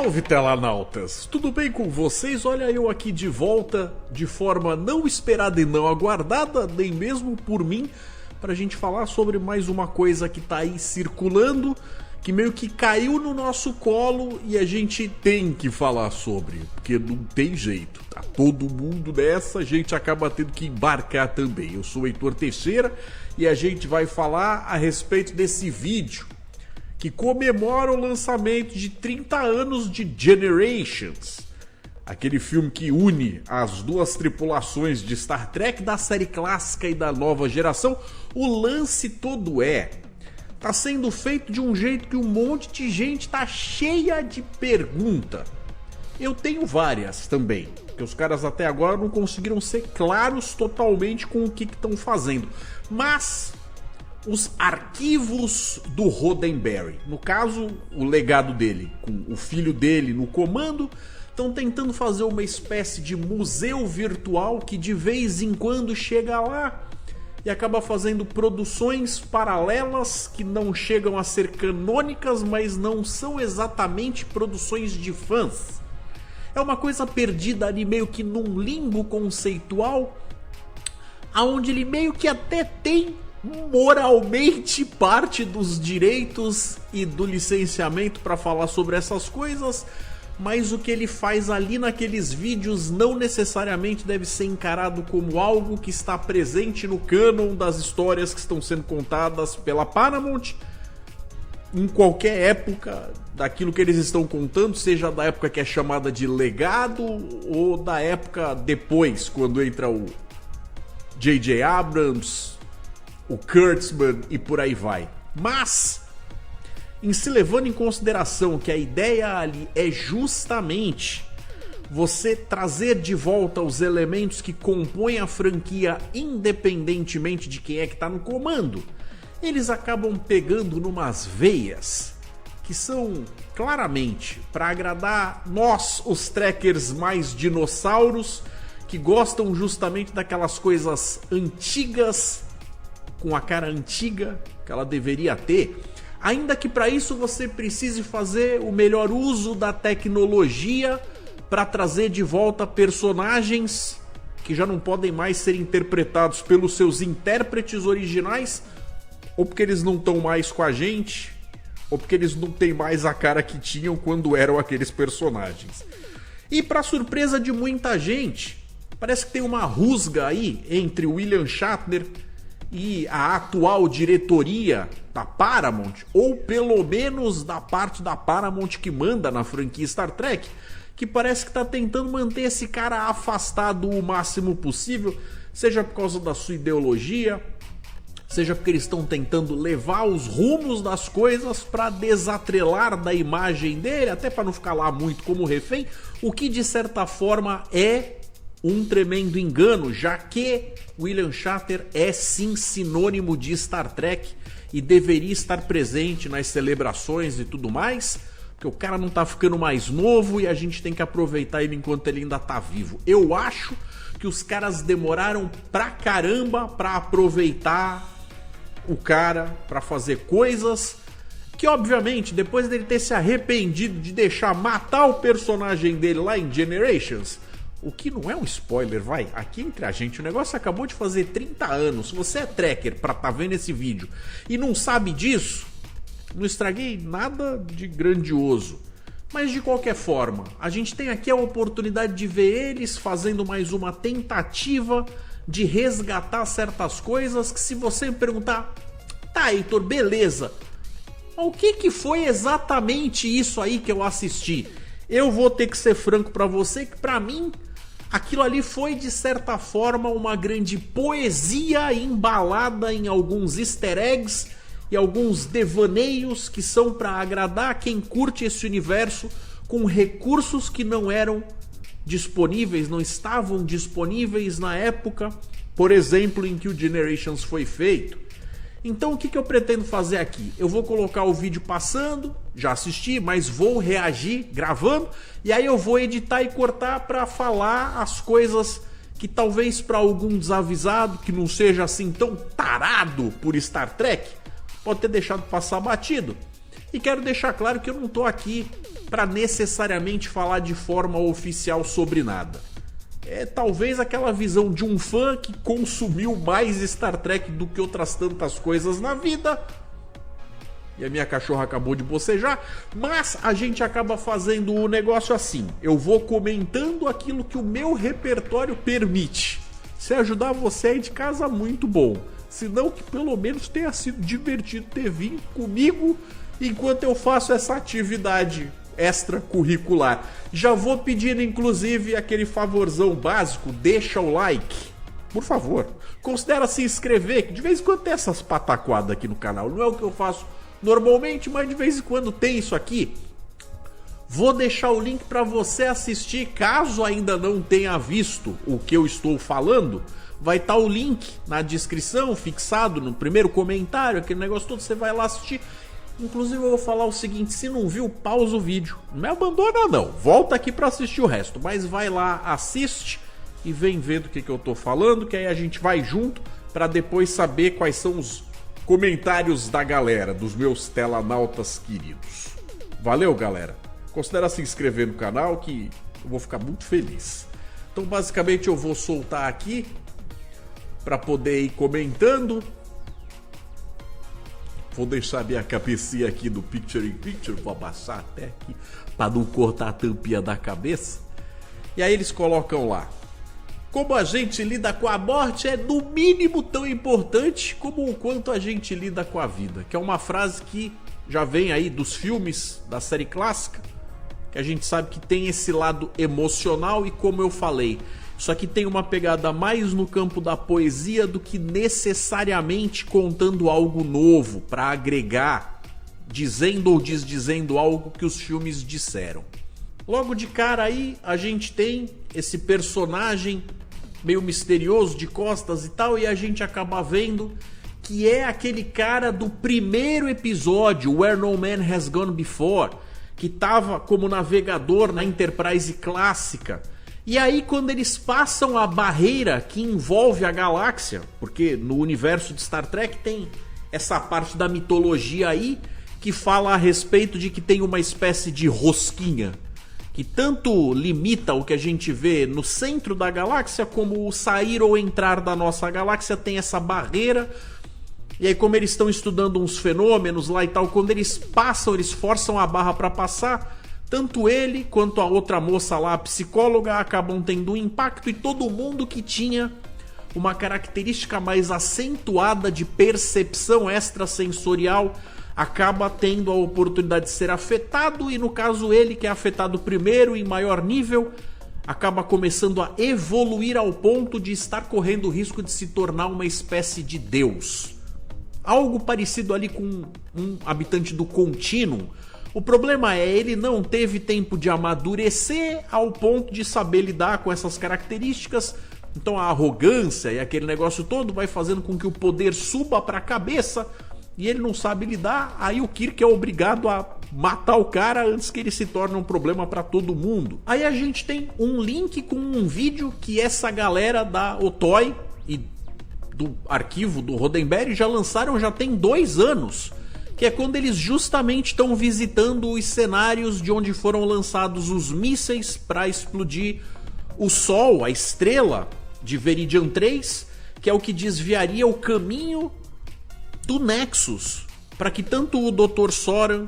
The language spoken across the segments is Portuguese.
Salve telanautas! Tudo bem com vocês? Olha eu aqui de volta, de forma não esperada e não aguardada, nem mesmo por mim, pra gente falar sobre mais uma coisa que tá aí circulando, que meio que caiu no nosso colo e a gente tem que falar sobre, porque não tem jeito, tá todo mundo nessa, a gente acaba tendo que embarcar também. Eu sou o Heitor Teixeira e a gente vai falar a respeito desse vídeo que comemora o lançamento de 30 anos de Generations, aquele filme que une as duas tripulações de Star Trek, da série clássica e da nova geração. O lance todo tá sendo feito de um jeito que um monte de gente tá cheia de pergunta. Eu tenho várias também, porque os caras até agora não conseguiram ser claros totalmente com o que estão fazendo. Mas os arquivos do Roddenberry, no caso o legado dele, com o filho dele no comando, estão tentando fazer uma espécie de museu virtual que de vez em quando chega lá e acaba fazendo produções paralelas que não chegam a ser canônicas, mas não são exatamente produções de fãs. É uma coisa perdida ali meio que num limbo conceitual, aonde ele meio que até tem moralmente parte dos direitos e do licenciamento para falar sobre essas coisas, mas o que ele faz ali naqueles vídeos não necessariamente deve ser encarado como algo que está presente no cânon das histórias que estão sendo contadas pela Paramount em qualquer época daquilo que eles estão contando, seja da época que é chamada de legado ou da época depois, quando entra o J.J. Abrams, o Kurtzman e por aí vai. Mas, em se levando em consideração que a ideia ali é justamente você trazer de volta os elementos que compõem a franquia independentemente de quem é que está no comando, eles acabam pegando numas veias que são claramente para agradar nós, os trekkers mais dinossauros, que gostam justamente daquelas coisas antigas, com a cara antiga que ela deveria ter, ainda que para isso você precise fazer o melhor uso da tecnologia para trazer de volta personagens que já não podem mais ser interpretados pelos seus intérpretes originais, ou porque eles não estão mais com a gente, ou porque eles não têm mais a cara que tinham quando eram aqueles personagens. E para surpresa de muita gente, parece que tem uma rusga aí entre William Shatner e a atual diretoria da Paramount, ou pelo menos da parte da Paramount que manda na franquia Star Trek, que parece que está tentando manter esse cara afastado o máximo possível, seja por causa da sua ideologia, seja porque eles estão tentando levar os rumos das coisas para desatrelar da imagem dele, até para não ficar lá muito como refém, o que de certa forma é um tremendo engano, já que William Shatner é sim sinônimo de Star Trek e deveria estar presente nas celebrações e tudo mais, porque o cara não tá ficando mais novo e a gente tem que aproveitar ele enquanto ele ainda tá vivo. Eu acho que os caras demoraram pra caramba pra aproveitar o cara, pra fazer coisas que, obviamente, depois dele ter se arrependido de deixar matar o personagem dele lá em Generations, o que não é um spoiler, vai, aqui entre a gente, o negócio acabou de fazer 30 anos. Se você é tracker pra tá vendo esse vídeo e não sabe disso, não estraguei nada de grandioso. Mas de qualquer forma, a gente tem aqui a oportunidade de ver eles fazendo mais uma tentativa de resgatar certas coisas que, se você me perguntar, tá, Heitor, beleza, o que foi exatamente isso aí que eu assisti? Eu vou ter que ser franco pra você que, pra mim, aquilo ali foi, de certa forma, uma grande poesia embalada em alguns easter eggs e alguns devaneios que são para agradar quem curte esse universo, com recursos que não eram disponíveis, não estavam disponíveis na época, por exemplo, em que o Generations foi feito. Então o que eu pretendo fazer aqui? Eu vou colocar o vídeo passando, já assisti, mas vou reagir gravando, e aí eu vou editar e cortar para falar as coisas que talvez para algum desavisado, que não seja assim tão tarado por Star Trek, pode ter deixado passar batido. E quero deixar claro que eu não tô aqui para necessariamente falar de forma oficial sobre nada. É talvez aquela visão de um fã que consumiu mais Star Trek do que outras tantas coisas na vida. E a minha cachorra acabou de bocejar. Mas a gente acaba fazendo o negócio assim. Eu vou comentando aquilo que o meu repertório permite. Se ajudar você aí de casa, muito bom. Se não, que pelo menos tenha sido divertido ter vindo comigo enquanto eu faço essa atividade extracurricular. Já vou pedindo inclusive aquele favorzão básico, deixa o like, por favor. Considera se inscrever, que de vez em quando tem essas pataquadas aqui no canal. Não é o que eu faço normalmente, mas de vez em quando tem isso aqui. Vou deixar o link para você assistir, caso ainda não tenha visto o que eu estou falando. Vai estar o link na descrição, fixado no primeiro comentário, aquele negócio todo, você vai lá assistir. Inclusive eu vou falar o seguinte, se não viu, pausa o vídeo. Não me abandona não, volta aqui para assistir o resto. Mas vai lá, assiste e vem ver do que eu tô falando, que aí a gente vai junto para depois saber quais são os comentários da galera, dos meus telanautas queridos. Valeu, galera. Considera se inscrever no canal que eu vou ficar muito feliz. Então basicamente eu vou soltar aqui para poder ir comentando. Vou deixar minha cabecinha aqui do Picture in Picture, vou abaixar até aqui para não cortar a tampinha da cabeça. E aí eles colocam lá: como a gente lida com a morte é no mínimo tão importante como o quanto a gente lida com a vida. Que é uma frase que já vem aí dos filmes da série clássica, que a gente sabe que tem esse lado emocional e, como eu falei, isso aqui tem uma pegada mais no campo da poesia do que necessariamente contando algo novo para agregar, dizendo ou desdizendo algo que os filmes disseram. Logo de cara aí a gente tem esse personagem meio misterioso de costas e tal, e a gente acaba vendo que é aquele cara do primeiro episódio, Where No Man Has Gone Before, que tava como navegador na Enterprise clássica. E aí quando eles passam a barreira que envolve a galáxia, porque no universo de Star Trek tem essa parte da mitologia aí que fala a respeito de que tem uma espécie de rosquinha que tanto limita o que a gente vê no centro da galáxia, como o sair ou entrar da nossa galáxia tem essa barreira. E aí como eles estão estudando uns fenômenos lá e tal, quando eles passam, eles forçam a barra para passar, tanto ele quanto a outra moça lá, a psicóloga, acabam tendo um impacto, e todo mundo que tinha uma característica mais acentuada de percepção extrasensorial acaba tendo a oportunidade de ser afetado, e no caso ele, que é afetado primeiro em maior nível, acaba começando a evoluir ao ponto de estar correndo o risco de se tornar uma espécie de deus. Algo parecido ali com um habitante do Continuum. O problema é, ele não teve tempo de amadurecer ao ponto de saber lidar com essas características. Então a arrogância e aquele negócio todo vai fazendo com que o poder suba para a cabeça e ele não sabe lidar. Aí o Kirk é obrigado a matar o cara antes que ele se torne um problema para todo mundo. Aí a gente tem um link com um vídeo que essa galera da Otoy e do arquivo do Roddenberry já lançaram, já tem 2 anos, que é quando eles justamente estão visitando os cenários de onde foram lançados os mísseis para explodir o Sol, a estrela de Veridian 3, que é o que desviaria o caminho do Nexus, para que tanto o Dr. Soran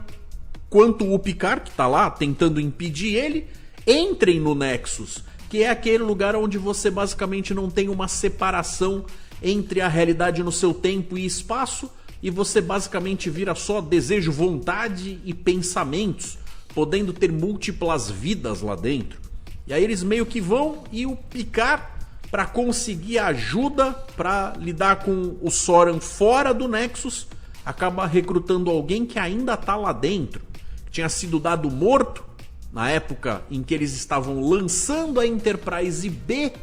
quanto o Picard, que está lá tentando impedir ele, entrem no Nexus, que é aquele lugar onde você basicamente não tem uma separação entre a realidade no seu tempo e espaço, e você basicamente vira só desejo, vontade e pensamentos, podendo ter múltiplas vidas lá dentro. E aí eles meio que vão, e o Picard, para conseguir ajuda para lidar com o Soran fora do Nexus, acaba recrutando alguém que ainda tá lá dentro, que tinha sido dado morto na época em que eles estavam lançando a Enterprise B.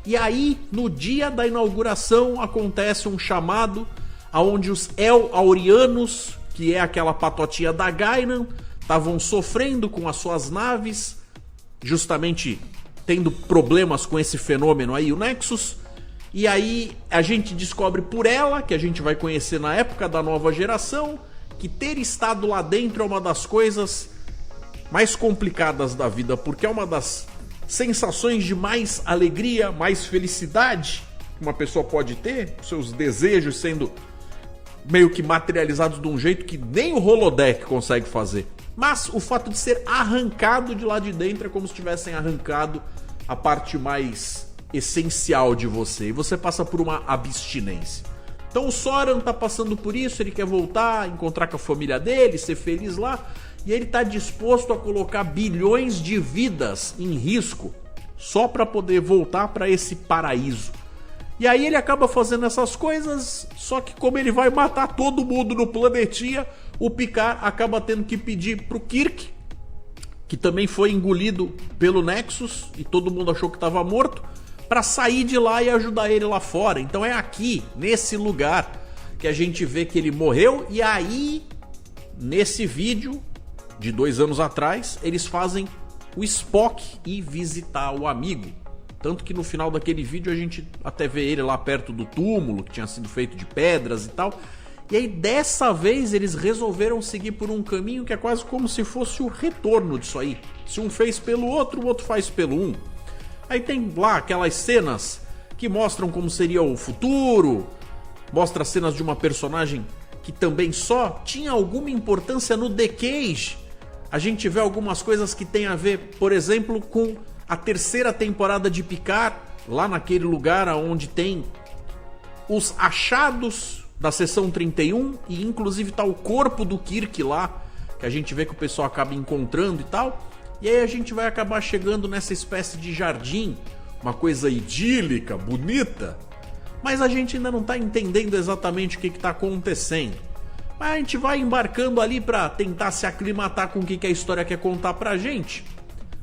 E aí, no dia da inauguração, acontece um chamado onde os El-Aurianos, que é aquela patotinha da Guinan, estavam sofrendo com as suas naves, justamente tendo problemas com esse fenômeno aí, o Nexus. E aí a gente descobre por ela, que a gente vai conhecer na época da nova geração, que ter estado lá dentro é uma das coisas mais complicadas da vida, porque é uma das sensações de mais alegria, mais felicidade que uma pessoa pode ter, seus desejos sendo meio que materializados de um jeito que nem o holodeck consegue fazer. Mas o fato de ser arrancado de lá de dentro é como se tivessem arrancado a parte mais essencial de você, e você passa por uma abstinência. Então o Soran tá passando por isso, ele quer voltar, encontrar com a família dele, ser feliz lá, e ele tá disposto a colocar bilhões de vidas em risco só para poder voltar para esse paraíso. E aí ele acaba fazendo essas coisas, só que como ele vai matar todo mundo no planetinha, o Picard acaba tendo que pedir pro Kirk, que também foi engolido pelo Nexus e todo mundo achou que estava morto, para sair de lá e ajudar ele lá fora. Então é aqui, nesse lugar, que a gente vê que ele morreu. E aí, nesse vídeo de 2 anos atrás, eles fazem o Spock ir visitar o amigo. Tanto que no final daquele vídeo a gente até vê ele lá perto do túmulo, que tinha sido feito de pedras e tal. E aí dessa vez eles resolveram seguir por um caminho que é quase como se fosse o retorno disso aí. Se um fez pelo outro, o outro faz pelo um. Aí tem lá aquelas cenas que mostram como seria o futuro, mostra cenas de uma personagem que também só tinha alguma importância no The Cage. A gente vê algumas coisas que tem a ver, por exemplo, com a 3ª temporada de Picard, lá naquele lugar onde tem os achados da seção 31 e inclusive tá o corpo do Kirk lá, que a gente vê que o pessoal acaba encontrando e tal. E aí a gente vai acabar chegando nessa espécie de jardim, uma coisa idílica, bonita, mas a gente ainda não tá entendendo exatamente o que tá acontecendo. Mas a gente vai embarcando ali pra tentar se aclimatar com o que a história quer contar pra gente,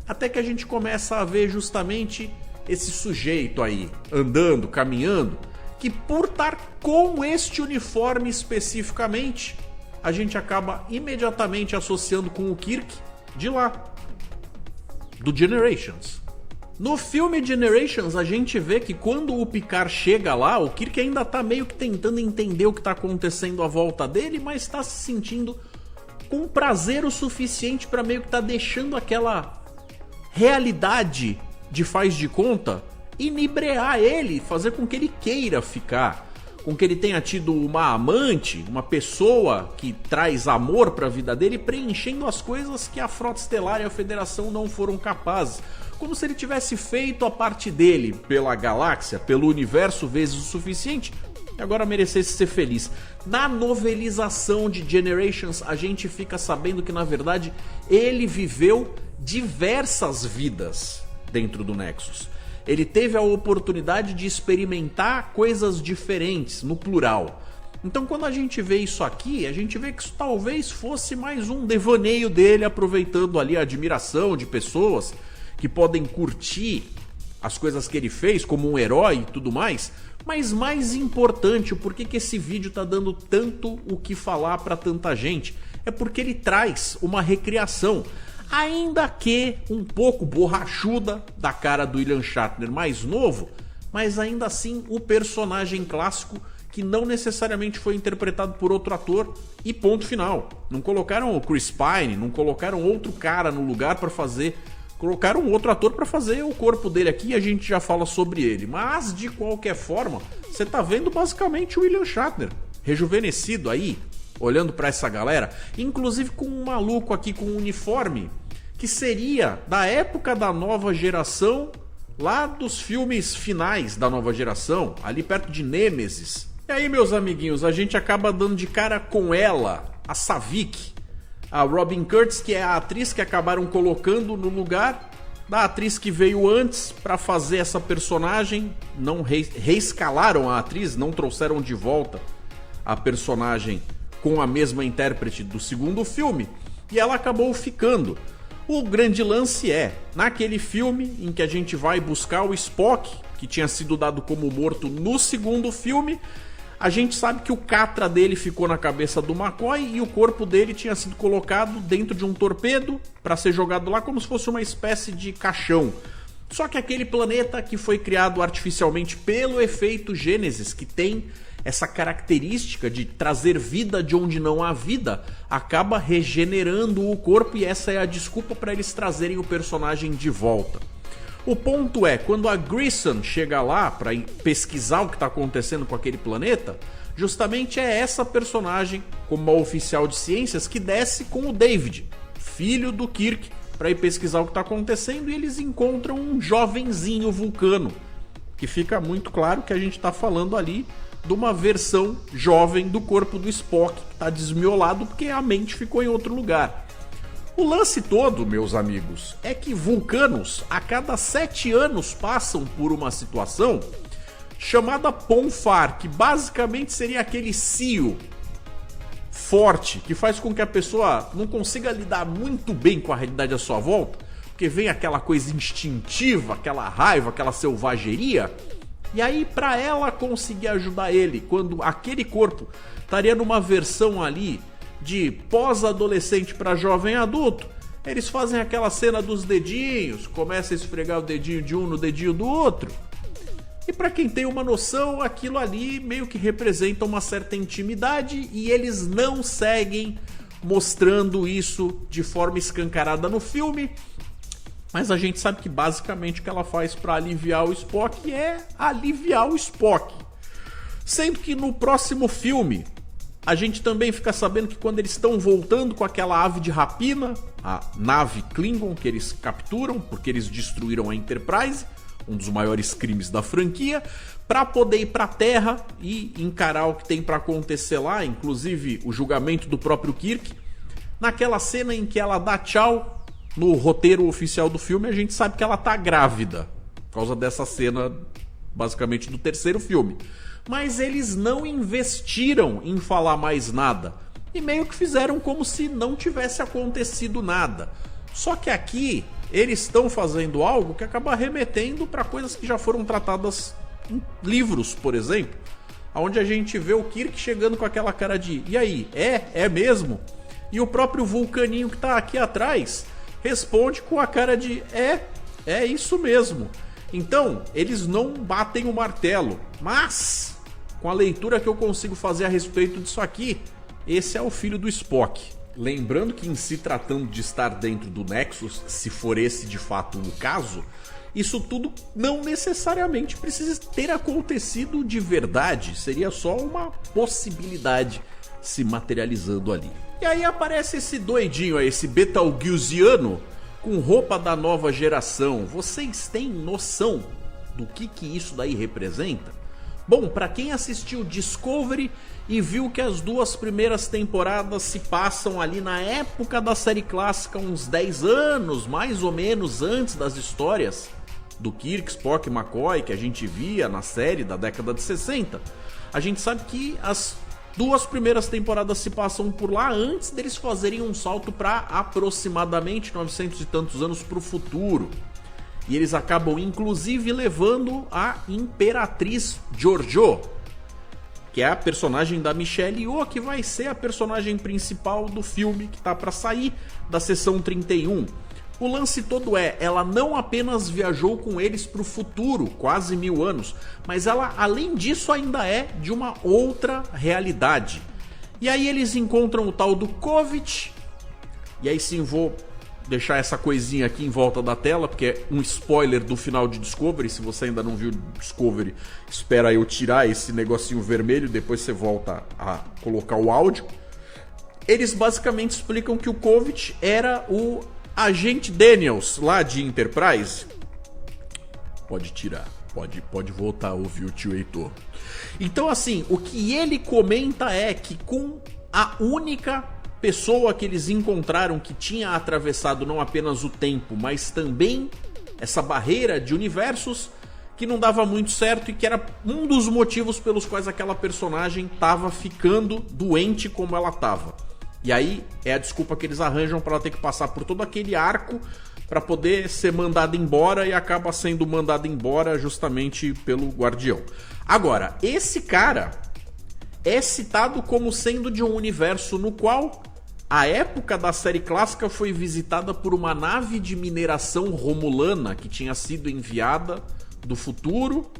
até que a gente começa a ver justamente esse sujeito aí, andando, caminhando, que por estar com este uniforme especificamente, a gente acaba imediatamente associando com o Kirk de lá, do Generations. No filme Generations, a gente vê que quando o Picard chega lá, o Kirk ainda tá meio que tentando entender o que tá acontecendo à volta dele, mas tá se sentindo com prazer o suficiente para meio que tá deixando aquela realidade de faz de conta inebriar ele, fazer com que ele queira ficar, com que ele tenha tido uma amante, uma pessoa que traz amor para a vida dele, preenchendo as coisas que a Frota Estelar e a Federação não foram capazes. Como se ele tivesse feito a parte dele pela galáxia, pelo universo vezes o suficiente, e agora merecesse ser feliz. Na novelização de Generations, a gente fica sabendo que na verdade ele viveu diversas vidas dentro do Nexus. Ele teve a oportunidade de experimentar coisas diferentes, no plural. Então quando a gente vê isso aqui, a gente vê que isso talvez fosse mais um devaneio dele, aproveitando ali a admiração de pessoas que podem curtir as coisas que ele fez como um herói e tudo mais. Mas mais importante, o porquê que esse vídeo tá dando tanto o que falar para tanta gente, é porque ele traz uma recriação, ainda que um pouco borrachuda, da cara do William Shatner mais novo, mas ainda assim o personagem clássico que não necessariamente foi interpretado por outro ator, e ponto final. Não colocaram o Chris Pine, não colocaram outro cara no lugar para fazer, colocaram outro ator para fazer o corpo dele aqui e a gente já fala sobre ele. Mas de qualquer forma, você tá vendo basicamente o William Shatner rejuvenescido aí, olhando para essa galera, inclusive com um maluco aqui com um uniforme que seria da época da nova geração, lá dos filmes finais da nova geração, ali perto de Nêmesis. E aí, meus amiguinhos, a gente acaba dando de cara com ela, a Savick, a Robin Curtis, que é a atriz que acabaram colocando no lugar da atriz que veio antes para fazer essa personagem. Não reescalaram a atriz, não trouxeram de volta a personagem com a mesma intérprete do segundo filme, e ela acabou ficando. O grande lance é, naquele filme em que a gente vai buscar o Spock, que tinha sido dado como morto no segundo filme, a gente sabe que o catra dele ficou na cabeça do McCoy e o corpo dele tinha sido colocado dentro de um torpedo para ser jogado lá como se fosse uma espécie de caixão. Só que aquele planeta que foi criado artificialmente pelo efeito Gênesis, que tem essa característica de trazer vida de onde não há vida acaba regenerando o corpo, e essa é a desculpa para eles trazerem o personagem de volta. O ponto é, quando a Grissom chega lá para pesquisar o que está acontecendo com aquele planeta, justamente é essa personagem, como uma oficial de ciências, que desce com o David, filho do Kirk, para ir pesquisar o que está acontecendo, e eles encontram um jovenzinho vulcano, que fica muito claro que a gente está falando ali de uma versão jovem do corpo do Spock, que está desmiolado porque a mente ficou em outro lugar. O lance todo, meus amigos, é que vulcanos a cada 7 anos passam por uma situação chamada Ponfar, que basicamente seria aquele cio forte que faz com que a pessoa não consiga lidar muito bem com a realidade à sua volta, porque vem aquela coisa instintiva, aquela raiva, aquela selvageria. E aí, para ela conseguir ajudar ele, quando aquele corpo estaria numa versão ali de pós-adolescente para jovem adulto, eles fazem aquela cena dos dedinhos, começa a esfregar o dedinho de um no dedinho do outro. E para quem tem uma noção, aquilo ali meio que representa uma certa intimidade, e eles não seguem mostrando isso de forma escancarada no filme. Mas a gente sabe que basicamente o que ela faz para aliviar o Spock é aliviar o Spock. Sendo que no próximo filme, a gente também fica sabendo que quando eles estão voltando com aquela ave de rapina, a nave Klingon que eles capturam, porque eles destruíram a Enterprise, um dos maiores crimes da franquia, para poder ir para a Terra e encarar o que tem para acontecer lá, inclusive o julgamento do próprio Kirk. Naquela cena em que ela dá tchau, no roteiro oficial do filme, a gente sabe que ela tá grávida, por causa dessa cena, basicamente, do terceiro filme. Mas eles não investiram em falar mais nada, e meio que fizeram como se não tivesse acontecido nada. Só que aqui, eles estão fazendo algo que acaba remetendo para coisas que já foram tratadas em livros, por exemplo, onde a gente vê o Kirk chegando com aquela cara de "e aí, é mesmo?" E o próprio vulcaninho que tá aqui atrás responde com a cara de é isso mesmo. Então, eles não batem o martelo, mas com a leitura que eu consigo fazer a respeito disso aqui, esse é o filho do Spock. Lembrando que, em se tratando de estar dentro do Nexus, se for esse de fato o caso, isso tudo não necessariamente precisa ter acontecido de verdade, seria só uma possibilidade se materializando ali. E aí aparece esse doidinho aí, esse Betelgeusiano com roupa da nova geração. Vocês têm noção do que isso daí representa? Bom, para quem assistiu Discovery e viu que as 2 primeiras temporadas se passam ali na época da série clássica, uns 10 anos mais ou menos antes das histórias do Kirk, Spock e McCoy que a gente via na série da década de 60, a gente sabe que as 2 primeiras temporadas se passam por lá antes deles fazerem um salto para aproximadamente 900 e tantos anos para o futuro. E eles acabam inclusive levando a Imperatriz Georgiou, que é a personagem da Michelle Yeoh, que vai ser a personagem principal do filme que tá para sair da Seção 31. O lance todo é, ela não apenas viajou com eles para o futuro, quase 1000 anos, mas ela, além disso, ainda é de uma outra realidade. E aí eles encontram o tal do Kovich, e aí sim vou deixar essa coisinha aqui em volta da tela, porque é um spoiler do final de Discovery. Se você ainda não viu Discovery, espera eu tirar esse negocinho vermelho, depois você volta a colocar o áudio. Eles basicamente explicam que o Kovich era o agente Daniels lá de Enterprise. Pode tirar, pode voltar a ouvir o tio Heitor. Então assim, o que ele comenta é que com a única pessoa que eles encontraram que tinha atravessado não apenas o tempo, mas também essa barreira de universos, que não dava muito certo e que era um dos motivos pelos quais aquela personagem estava ficando doente como ela estava. E aí é a desculpa que eles arranjam para ela ter que passar por todo aquele arco para poder ser mandada embora, e acaba sendo mandada embora justamente pelo Guardião. Agora, esse cara é citado como sendo de um universo no qual a época da série clássica foi visitada por uma nave de mineração romulana que tinha sido enviada do futuro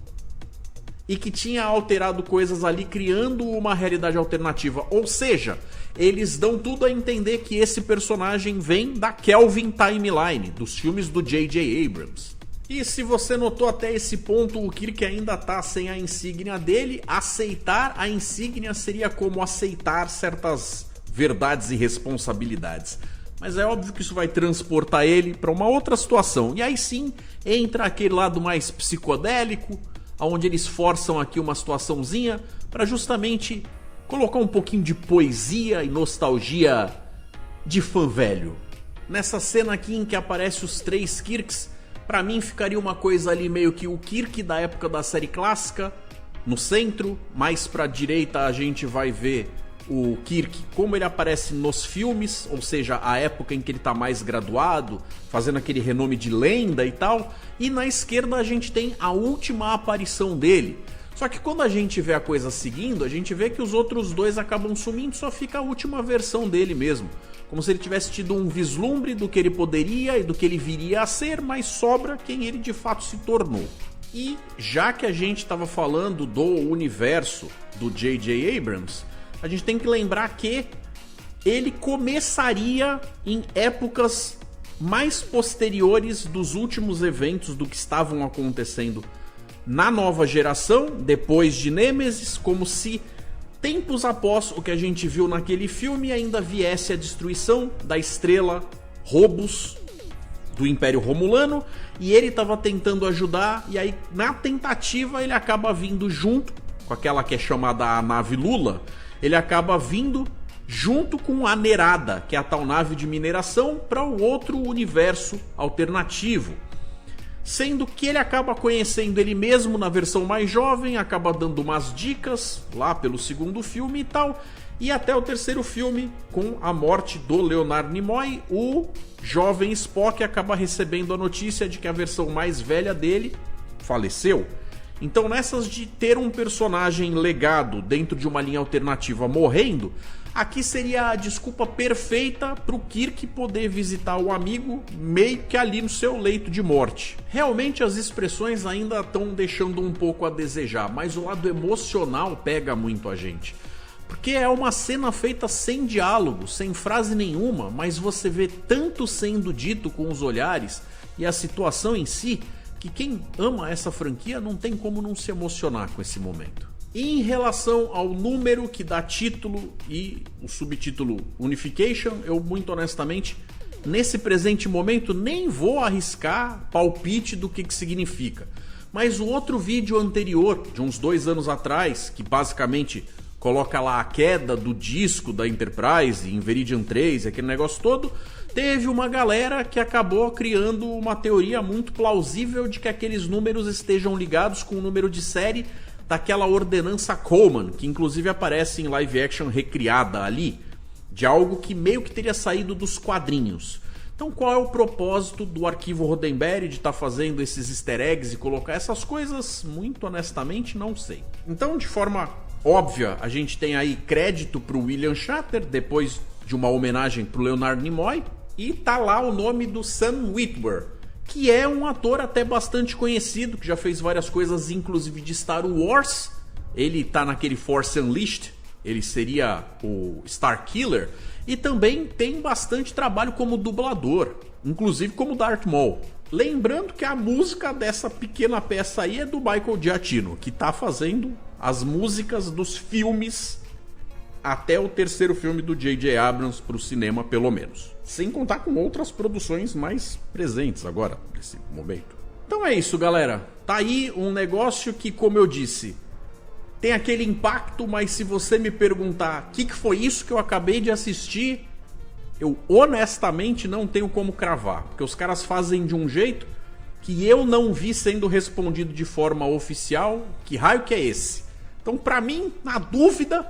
e que tinha alterado coisas ali, criando uma realidade alternativa. Ou seja, eles dão tudo a entender que esse personagem vem da Kelvin Timeline, dos filmes do J.J. Abrams. E se você notou até esse ponto, o Kirk ainda tá sem a insígnia dele. Aceitar a insígnia seria como aceitar certas verdades e responsabilidades. Mas é óbvio que isso vai transportar ele para uma outra situação. E aí sim, entra aquele lado mais psicodélico, onde eles forçam aqui uma situaçãozinha para justamente colocar um pouquinho de poesia e nostalgia de fã velho. Nessa cena aqui em que aparece os 3 Kirks, pra mim ficaria uma coisa ali meio que o Kirk da época da série clássica no centro, mais pra direita a gente vai ver o Kirk como ele aparece nos filmes, ou seja, a época em que ele tá mais graduado, fazendo aquele renome de lenda e tal, e na esquerda a gente tem a última aparição dele. Só que quando a gente vê a coisa seguindo, a gente vê que os outros 2 acabam sumindo, só fica a última versão dele mesmo. Como se ele tivesse tido um vislumbre do que ele poderia e do que ele viria a ser, mas sobra quem ele de fato se tornou. E já que a gente estava falando do universo do J.J. Abrams, a gente tem que lembrar que ele começaria em épocas mais posteriores dos últimos eventos do que estavam acontecendo na nova geração, depois de Nemesis, como se tempos após o que a gente viu naquele filme ainda viesse a destruição da estrela Robus do Império Romulano, e ele estava tentando ajudar, e aí na tentativa ele acaba vindo junto com aquela que é chamada a nave Lula, ele acaba vindo junto com a Nerada, que é a tal nave de mineração, para o outro universo alternativo. Sendo que ele acaba conhecendo ele mesmo na versão mais jovem, acaba dando umas dicas lá pelo segundo filme e tal, e até o terceiro filme, com a morte do Leonard Nimoy, o jovem Spock acaba recebendo a notícia de que a versão mais velha dele faleceu. Então nessas de ter um personagem legado dentro de uma linha alternativa morrendo, aqui seria a desculpa perfeita para o Kirk poder visitar o amigo meio que ali no seu leito de morte. Realmente as expressões ainda estão deixando um pouco a desejar, mas o lado emocional pega muito a gente. Porque é uma cena feita sem diálogo, sem frase nenhuma, mas você vê tanto sendo dito com os olhares e a situação em si, que quem ama essa franquia não tem como não se emocionar com esse momento. E em relação ao número que dá título e o subtítulo Unification, eu muito honestamente, nesse presente momento, nem vou arriscar palpite do que significa. Mas o outro vídeo anterior, de uns 2 anos atrás, que basicamente coloca lá a queda do disco da Enterprise em Veridian 3, aquele negócio todo, teve uma galera que acabou criando uma teoria muito plausível de que aqueles números estejam ligados com o número de série daquela ordenança Coleman, que inclusive aparece em live action recriada ali, de algo que meio que teria saído dos quadrinhos. Então qual é o propósito do arquivo Roddenberry de estar fazendo esses easter eggs e colocar essas coisas? Muito honestamente não sei. Então de forma óbvia a gente tem aí crédito para o William Shatner, depois de uma homenagem para o Leonard Nimoy, e tá lá o nome do Sam Witwer, que é um ator até bastante conhecido, que já fez várias coisas, inclusive de Star Wars. Ele tá naquele Force Unleashed, ele seria o Starkiller, e também tem bastante trabalho como dublador, inclusive como Darth Maul. Lembrando que a música dessa pequena peça aí é do Michael Giacchino, que tá fazendo as músicas dos filmes até o terceiro filme do J.J. Abrams para o cinema, pelo menos. Sem contar com outras produções mais presentes agora, nesse momento. Então é isso, galera. Tá aí um negócio que, como eu disse, tem aquele impacto, mas se você me perguntar o que foi isso que eu acabei de assistir, eu honestamente não tenho como cravar. Porque os caras fazem de um jeito que eu não vi sendo respondido de forma oficial. Que raio que é esse? Então, pra mim, na dúvida,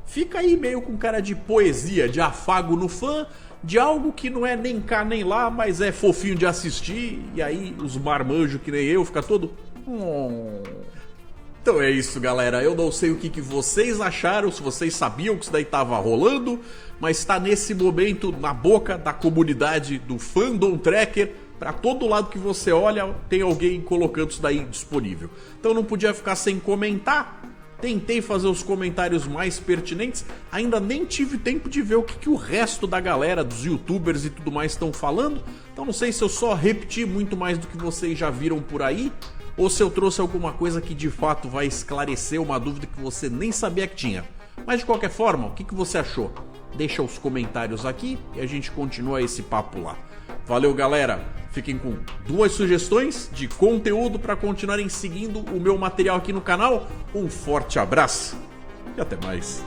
fica aí meio com cara de poesia, de afago no fã, de algo que não é nem cá nem lá, mas é fofinho de assistir, e aí os marmanjos que nem eu fica todo... Então é isso, galera. Eu não sei o que vocês acharam, se vocês sabiam que isso daí tava rolando, mas tá nesse momento na boca da comunidade do Fandom Tracker Para todo lado que você olha, tem alguém colocando isso daí disponível. Então não podia ficar sem comentar. Tentei fazer os comentários mais pertinentes. Ainda nem tive tempo de ver o que o resto da galera, dos youtubers e tudo mais estão falando. Então não sei se eu só repeti muito mais do que vocês já viram por aí, ou se eu trouxe alguma coisa que de fato vai esclarecer uma dúvida que você nem sabia que tinha. Mas de qualquer forma, o que você achou? Deixa os comentários aqui e a gente continua esse papo lá. Valeu, galera! Fiquem com 2 sugestões de conteúdo para continuarem seguindo o meu material aqui no canal. Um forte abraço e até mais!